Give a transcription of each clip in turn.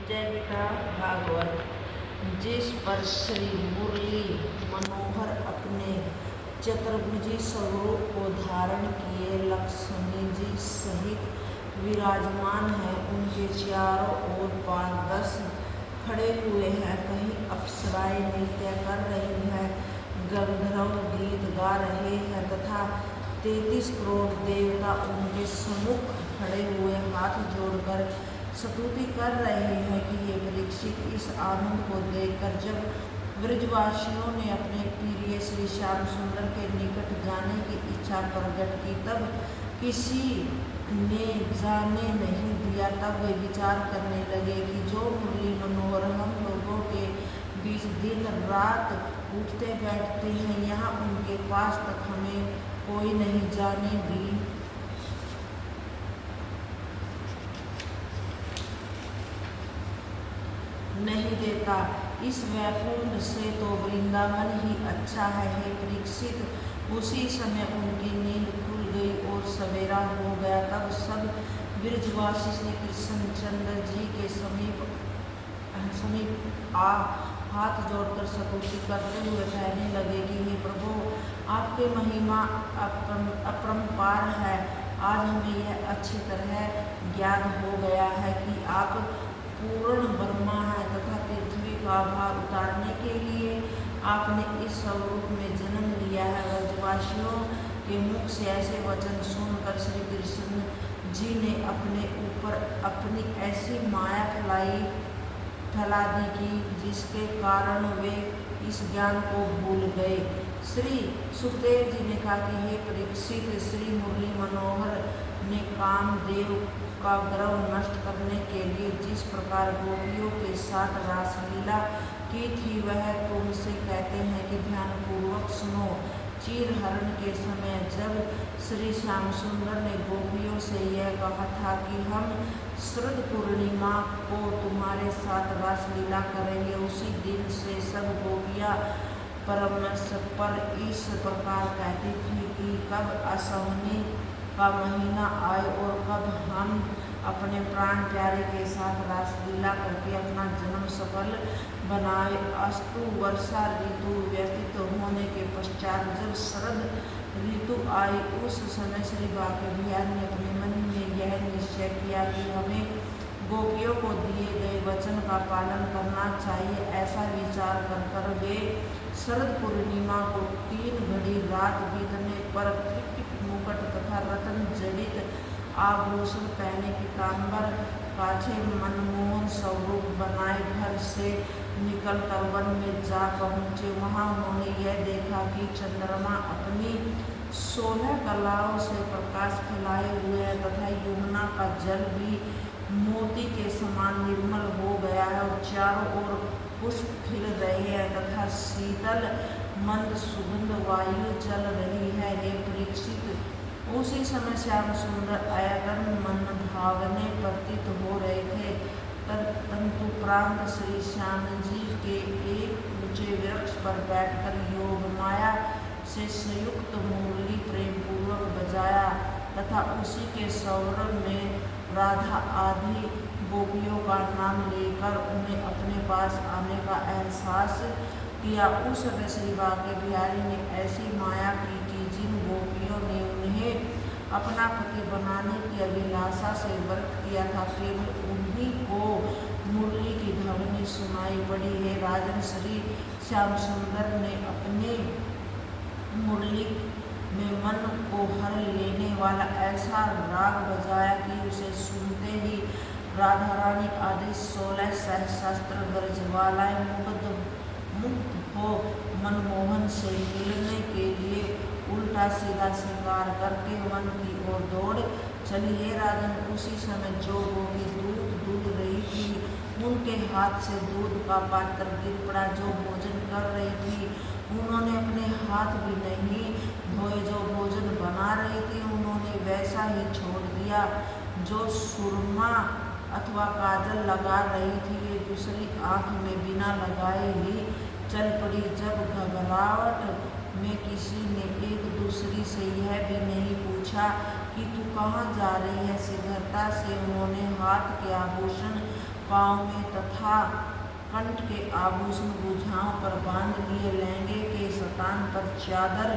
जैविका भागवत। जिस पर श्री मुरली मनोहर अपने चतुर्भुजी स्वरूप को धारण किए लक्ष्मी जी सहित विराजमान है, उनके चारों ओर 5-10 खड़े हुए हैं। कहीं अप्सराएं नृत्य कर रही हैं, गंधर्व गीत गा रहे हैं तथा 33 करोड़ देवता उनके सम्मुख खड़े हुए हाथ जोड़कर स्तुति कर रहे हैं कि ये परीक्षित इस आनंद को देखकर जब ब्रजवासियों ने अपने प्रिय श्री श्याम सुंदर के निकट जाने की इच्छा प्रकट की, तब किसी ने जाने नहीं दिया। तब वे विचार करने लगे कि जो मुरली मनोहर हम लोगों के बीच दिन रात उठते बैठते हैं, यहाँ उनके पास तक हमें कोई नहीं जाने नहीं देता। इस वैकुंठ से तो वृंदावन ही अच्छा है। हे परीक्षित, उसी समय उनकी नींद खुल गई और सवेरा हो गया। तब सब ब्रजवासी श्री कृष्णचंद्र जी के समीप आ हाथ जोड़कर स्तुति करते हुए कहने लगे कि हे प्रभु, आपके महिमा अपरंपार है। आज हमें यह अच्छी तरह ज्ञान हो गया है कि आप पूर्ण ब्रह्मा है तथा पृथ्वी का भार उतारने के लिए आपने इस स्वरूप में जन्म लिया है। ब्रजवासियों के मुख से ऐसे वचन सुनकर श्री कृष्ण जी ने अपने ऊपर अपनी ऐसी माया फैला दी कि जिसके कारण वे इस ज्ञान को भूल गए। श्री सुखदेव जी ने कहा कि हे परीक्षित, श्री मुरली मनोहर ने कामदेव का गर्व नष्ट करने के लिए जिस प्रकार गोपियों के साथ रासलीला की थी, वह तुमसे कहते हैं कि ध्यानपूर्वक सुनो। चीरहरण के समय जब श्री श्याम सुंदर ने गोपियों से यह कहा था कि हम शरद पूर्णिमा को तुम्हारे साथ रासलीला करेंगे, उसी दिन से सब गोपियाँ परमेश्वर पर इस प्रकार कहती थी कि कब असवनी का महीना आए और कब हम अपने प्राण प्यारे के साथ रासलीला करके अपना जन्म सफल बनाए। अस्तु वर्षा ऋतु व्यतीत होने के पश्चात जब शरद ऋतु आई, उस समय श्री बांके बिहारी ने अपने मन में यह निश्चय किया कि हमें गोपियों को दिए गए वचन का पालन करना चाहिए। ऐसा विचार कर वे शरद पूर्णिमा को 3 घड़ी रात बीतने पर मुकुट तथा रतन जड़ित आभूषण पहने पीताम्बर काछे मनमोहन स्वरूप बनाए घर से निकलकर वन में जा पहुँचे। वहाँ उन्होंने यह देखा कि चंद्रमा अपनी 16 कलाओं से प्रकाश फैलाए हुए है तथा यमुना का जल भी मोती के समान निर्मल हो गया है और चारों ओर पुष्प खिल रहे हैं तथा शीतल मंद सुगंध वायु चल रही है। हे परीक्षित, उसी समय श्याम सुंदर आयतन मन भावने प्रतीत हो रहे थे। तदुपरांत श्री श्याम जी के एक ऊंचे वृक्ष पर बैठकर योग माया से संयुक्त मुरली प्रेम पूर्वक बजाया तथा उसी के सौरभ में राधा आदि गोपियों का नाम लेकर उन्हें अपने पास आने का एहसास किया। उस समय श्री बांके बिहारी ने ऐसी माया की कि जिन गोपियों ने उन्हें अपना पति बनाने की अभिलाषा से वर्त किया था, केवल उन्हीं को मुरली की ध्वनि सुनाई पड़ी है। राजन, श्री श्याम सुंदर ने अपने मुरली में मन को हर लेने वाला ऐसा राग बजाया कि उसे सुनते ही राधा रानी आदि 16 सहस्त्र ब्रजवालाएं मुग्ध हो मनमोहन से मिलने के लिए उल्टा सीधा श्रृंगार करके वन की ओर दौड़ चली। हे राजन, उसी समय जो गोपी दूध दूध रही थी, उनके हाथ से दूध का पात्र गिर पड़ा। जो भोजन कर रही थी, उन्होंने अपने हाथ भी नहीं धोए। जो भोजन बना रही थी, उन्होंने वैसा ही छोड़ दिया। जो सुरमा अथवा काजल लगा रही थी, वे दूसरी आँख में बिना लगाए ही चल पड़ी। जब घबराहट में किसी ने एक दूसरी से यह भी नहीं पूछा कि तू कहाँ जा रही है, शीघ्रता से उन्होंने हाथ के आभूषण पाँव में तथा कंठ के आभूषण भुजाओं पर बांध लिए, लहंगे के सतान पर चादर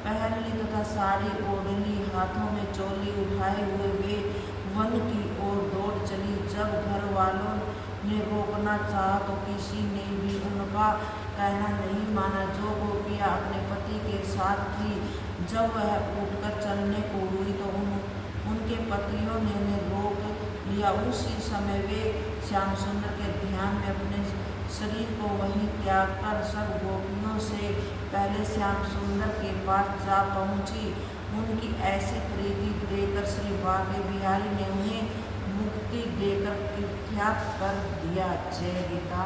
पहन ली तथा साड़ी ओढ़ ली, हाथों में चोली उठाए हुए वे वन की ओर दौड़ चली। जब घर वालों ने रोकना चाहा तो किसी ने भी उनका कहना नहीं माना। जो गोपियाँ अपने पति के साथ थी, जब वह उठकर चलने को हुई तो उनके पतियों ने उन्हें रोक लिया। उसी समय वे श्याम सुंदर के ध्यान में अपने शरीर को वहीं त्याग कर सब गोपियों से पहले श्याम सुंदर के पास जा पहुंची। उनकी ऐसी प्रीति देकर श्री बांके बिहारी ने उन्हें मुक्ति देकर कृतार्थ कर दिया। जय गीता।